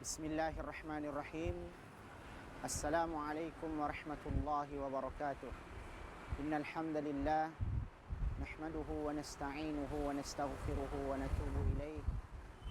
Bismillahirrahmanirrahim. Assalamualaikum warahmatullahi wabarakatuh. Innal hamdalillah nahmaduhu wa nasta'inuhu wa nastaghfiruhu wa natubu ilaih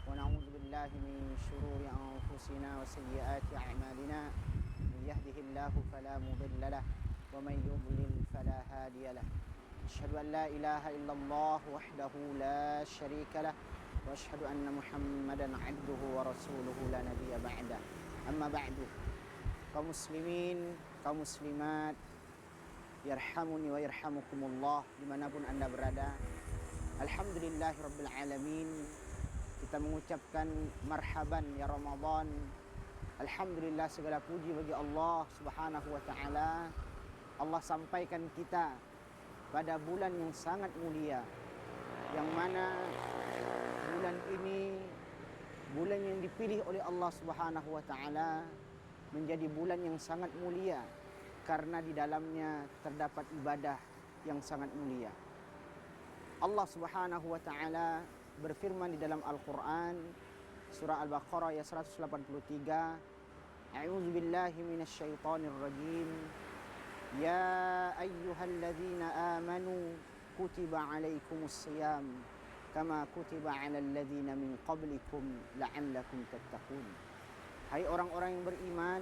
wa na'udzu billahi min shururi anfusina wa sayyiati a'malina. Man yahdihillahu fala mudilla lahu wa man yudlil fala hadiya lahu. Asyhadu an la ilaha illallah wahdahu la syarika lahu wa asyhadu anna Muhammadan 'abduhu wa rasuluhu la nabiyya ba'dah. Amma ba'du. Kaum muslimin, kaum muslimat, yarhamuni wa yarhamukumullah dimanapun anda berada. Alhamdulillahirabbil alamin. Kita mengucapkan marhaban ya Ramadan. Alhamdulillah, segala puji bagi Allah Subhanahu wa taala. Allah sampaikan kita pada bulan yang sangat mulia, yang mana bulan ini bulan yang dipilih oleh Allah Subhanahu wa taala menjadi bulan yang sangat mulia karena di dalamnya terdapat ibadah yang sangat mulia. Allah Subhanahu wa taala berfirman di dalam Al-Qur'an surah Al-Baqarah ayat 183, A'udzu billahi minasyaitonir rajim. Ya ayyuhalladzina amanu kutiba alaikumus shiyam kama kutiba 'alal ladzina min qablikum la'allakum tattaqun. Hai orang-orang yang beriman,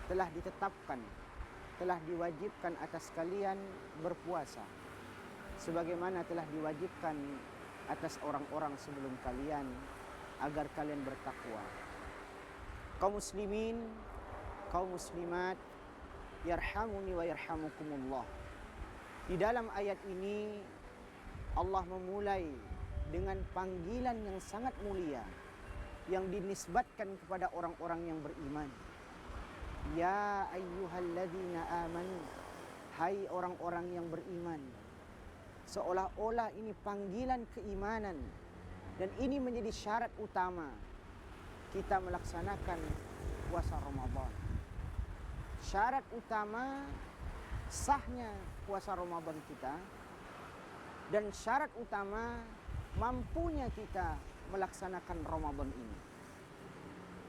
telah ditetapkan, telah diwajibkan atas kalian berpuasa sebagaimana telah diwajibkan atas orang-orang sebelum kalian agar kalian bertakwa. Kaum muslimin, kaum muslimat, yarhamuni wa yarhamukumullah. Di dalam ayat ini Allah memulai dengan panggilan yang sangat mulia yang dinisbatkan kepada orang-orang yang beriman. Ya ayyuhalladzina amanu, hai orang-orang yang beriman. Seolah-olah ini panggilan keimanan dan ini menjadi syarat utama kita melaksanakan puasa Ramadan. Syarat utama sahnya puasa Ramadan kita dan syarat utama mampunya kita melaksanakan Ramadan ini.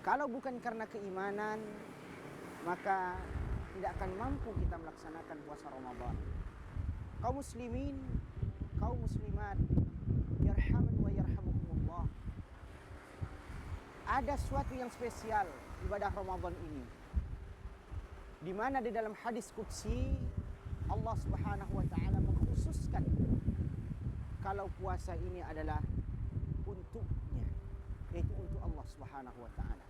Kalau bukan karena keimanan, maka tidak akan mampu kita melaksanakan puasa Ramadan. Kaum muslimin, kaum muslimat, yarhamun wa yarhamukumullah. Ada suatu yang spesial ibadah Ramadan ini, di mana di dalam hadis qudsi Allah Subhanahu wa taala mengkhususkan kalau puasa ini adalah untuknya, yaitu untuk Allah Subhanahu wa taala.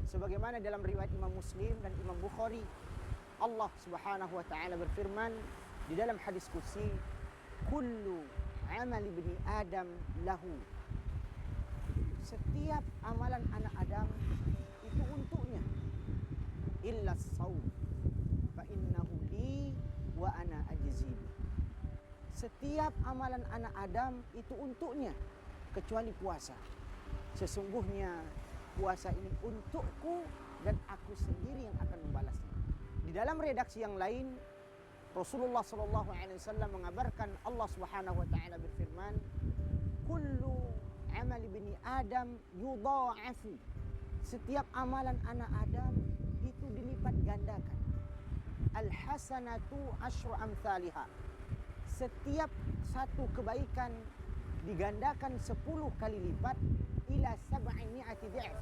Sebagaimana dalam riwayat Imam Muslim dan Imam Bukhari, Allah Subhanahu wa taala berfirman di dalam hadis qudsi, kullu amali ibni Adam lahu. Setiap amalan anak Adam itu untuknya, illa shaum fa innahu li wa ana ajzi. Setiap amalan anak Adam itu untuknya kecuali puasa. Sesungguhnya puasa ini untukku dan aku sendiri yang akan membalasnya. Di dalam redaksi yang lain, Rasulullah SAW mengabarkan Allah Subhanahu wa taala berfirman, kullu amali bani Adam yudha'afu. Setiap amalan anak Adam itu dilipat gandakan. Al-hasanatu asyru amthaliha. Setiap satu kebaikan digandakan 10 kali lipat ila 700 dhi'f,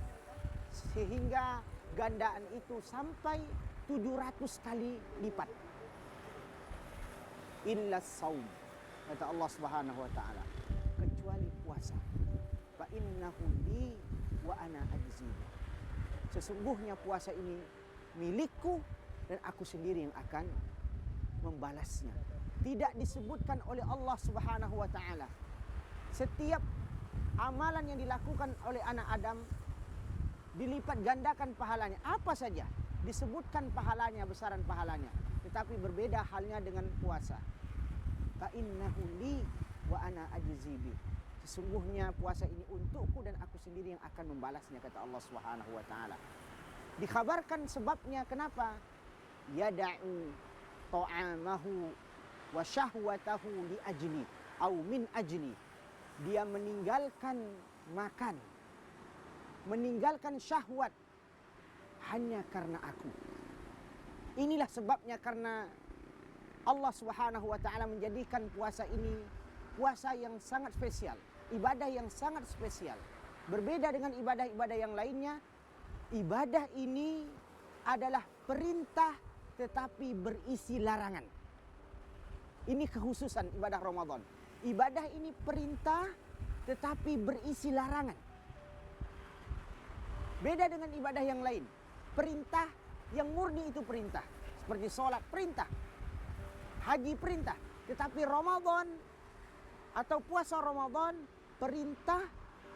sehingga gandaan itu sampai 700 kali lipat. Illa shaum, kata Allah Subhanahu wa taala, kecuali puasa. Fa innahu li wa ana ajzi. Sesungguhnya puasa ini milikku dan aku sendiri yang akan membalasnya. Tidak disebutkan oleh Allah Subhanahu wa taala setiap amalan yang dilakukan oleh anak Adam dilipat gandakan pahalanya. Apa saja disebutkan pahalanya, besaran pahalanya. Tetapi berbeda halnya dengan puasa. Fa innahu li wa ana ajzi bi. Sesungguhnya puasa ini untukku dan aku sendiri yang akan membalasnya, kata Allah Subhanahu wa taala. Dikhabarkan sebabnya kenapa? Yada'u ta'amahu wa syahwatahu li ajli au min ajli. Dia meninggalkan makan meninggalkan syahwat hanya karena aku. Inilah sebabnya karena Allah Subhanahu wa taala menjadikan puasa ini puasa yang sangat spesial, ibadah yang sangat spesial. Berbeda dengan ibadah-ibadah yang lainnya, ibadah ini adalah perintah tetapi berisi larangan. Ini kekhususan ibadah Ramadan. Ibadah ini perintah tetapi berisi larangan. Beda dengan ibadah yang lain. Perintah yang murni itu perintah. Seperti sholat perintah. Haji perintah. Tetapi Ramadan atau puasa Ramadan perintah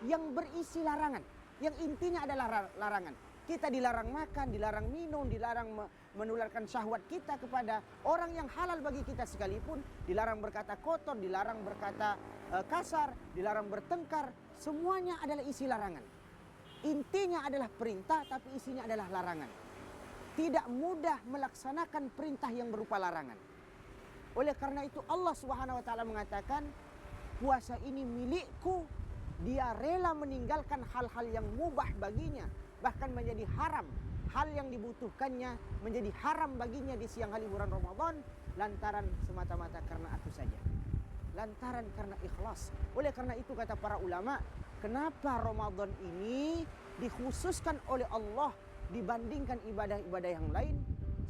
yang berisi larangan. Yang intinya adalah larangan. Kita dilarang makan, dilarang minum, dilarang menularkan syahwat kita kepada orang yang halal bagi kita sekalipun. Dilarang berkata kotor, dilarang berkata kasar, dilarang bertengkar. Semuanya adalah isi larangan. Intinya adalah perintah tapi isinya adalah larangan. Tidak mudah melaksanakan perintah yang berupa larangan. Oleh karena itu Allah Subhanahu wa taala mengatakan, puasa ini milikku. Dia rela meninggalkan hal-hal yang mubah baginya, bahkan menjadi haram. Hal yang dibutuhkannya menjadi haram baginya di siang hari bulan Ramadan, lantaran semata-mata karena aku saja. Lantaran karena ikhlas. Oleh karena itu kata para ulama, kenapa Ramadan ini dikhususkan oleh Allah dibandingkan ibadah-ibadah yang lain?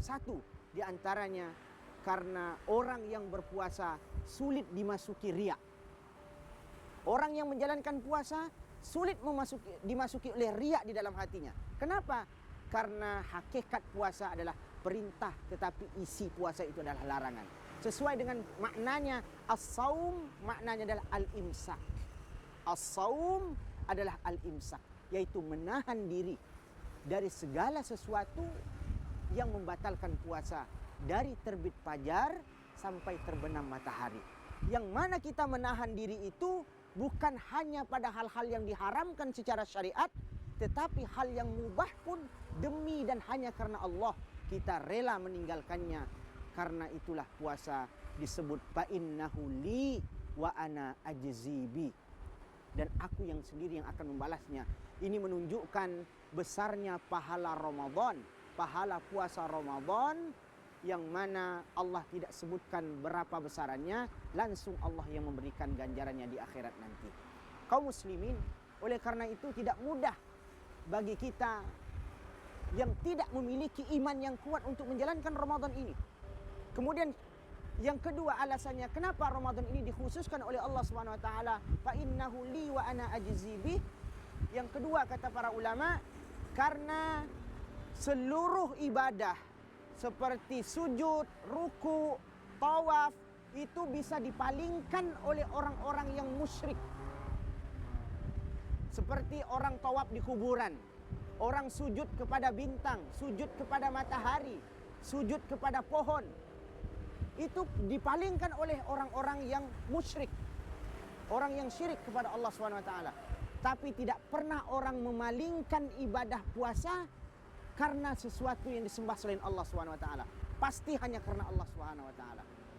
Satu, di antaranya karena orang yang berpuasa sulit dimasuki riya. Orang yang menjalankan puasa sulit dimasuki oleh riya di dalam hatinya. Kenapa? Karena hakikat puasa adalah perintah, tetapi isi puasa itu adalah larangan. Sesuai dengan maknanya, as-saum maknanya adalah al-imsak. As-saum adalah al-imsak, yaitu menahan diri dari segala sesuatu yang membatalkan puasa, dari terbit fajar sampai terbenam matahari. Yang mana kita menahan diri itu bukan hanya pada hal-hal yang diharamkan secara syariat, tetapi hal yang mubah pun demi dan hanya karena Allah kita rela meninggalkannya. Karena itulah puasa disebut fa'innahu li wa ana ajzibi, dan aku yang sendiri yang akan membalasnya. Ini menunjukkan besarnya pahala Ramadan, pahala puasa Ramadan, yang mana Allah tidak sebutkan berapa besarannya, langsung Allah yang memberikan ganjarannya di akhirat nanti. Kaum muslimin, oleh karena itu tidak mudah bagi kita yang tidak memiliki iman yang kuat untuk menjalankan Ramadan ini. Kemudian yang kedua alasannya kenapa Ramadan ini dikhususkan oleh Allah Subhanahu wa taala, fa innahu li wa ana ajzi bih. Yang kedua kata para ulama, karena seluruh ibadah seperti sujud, ruku, tawaf itu bisa dipalingkan oleh orang-orang yang musyrik. Seperti orang tawaf di kuburan, orang sujud kepada bintang, sujud kepada matahari, sujud kepada pohon. Itu dipalingkan oleh orang-orang yang musyrik, orang yang syirik kepada Allah SWT. Tapi tidak pernah orang memalingkan ibadah puasa karena sesuatu yang disembah selain Allah SWT. Pasti hanya karena Allah SWT.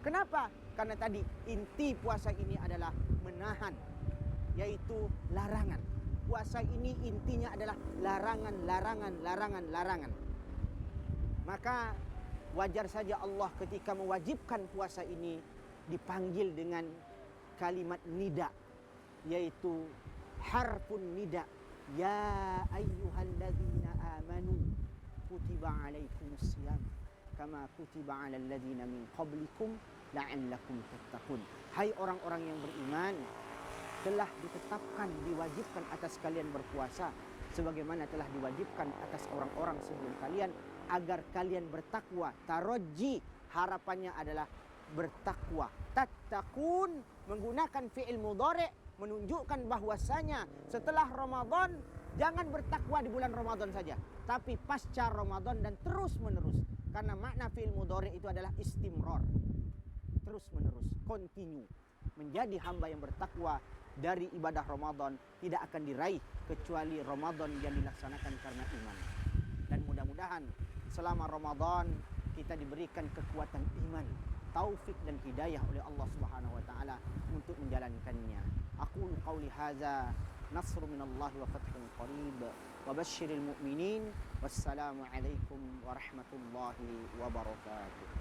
Kenapa? Karena tadi inti puasa ini adalah menahan, yaitu larangan. Puasa ini intinya adalah larangan, larangan, larangan, larangan. Maka wajar saja Allah ketika mewajibkan puasa ini dipanggil dengan kalimat nida, yaitu harfun nida. Ya ayyuhalladzina amanu kutiba alaikumusiyam kama kutiba alal ladzina min qablikum la'allakum tattaqun. Hai orang-orang yang beriman, telah ditetapkan, diwajibkan atas kalian berpuasa sebagaimana telah diwajibkan atas orang-orang sebelum kalian agar kalian bertakwa. Tarajji harapannya adalah bertakwa. Tattaqun menggunakan fi'il mudhari' menunjukkan bahwasanya setelah Ramadan jangan bertakwa di bulan Ramadan saja, tapi pasca Ramadan dan terus menerus. Karena makna fi'il mudhari' itu adalah istimrar, terus menerus, continue. Menjadi hamba yang bertakwa dari ibadah Ramadan tidak akan diraih kecuali Ramadan yang dilaksanakan karena iman. Dan mudah-mudahan selama Ramadan kita diberikan kekuatan iman, taufik dan hidayah oleh Allah Subhanahu wa taala untuk menjalankannya. Aqulu qauli hadza nasrun minallahi wa fathun qarib wa basyiril mu'minin. Wassalamu alaikum warahmatullahi wabarakatuh.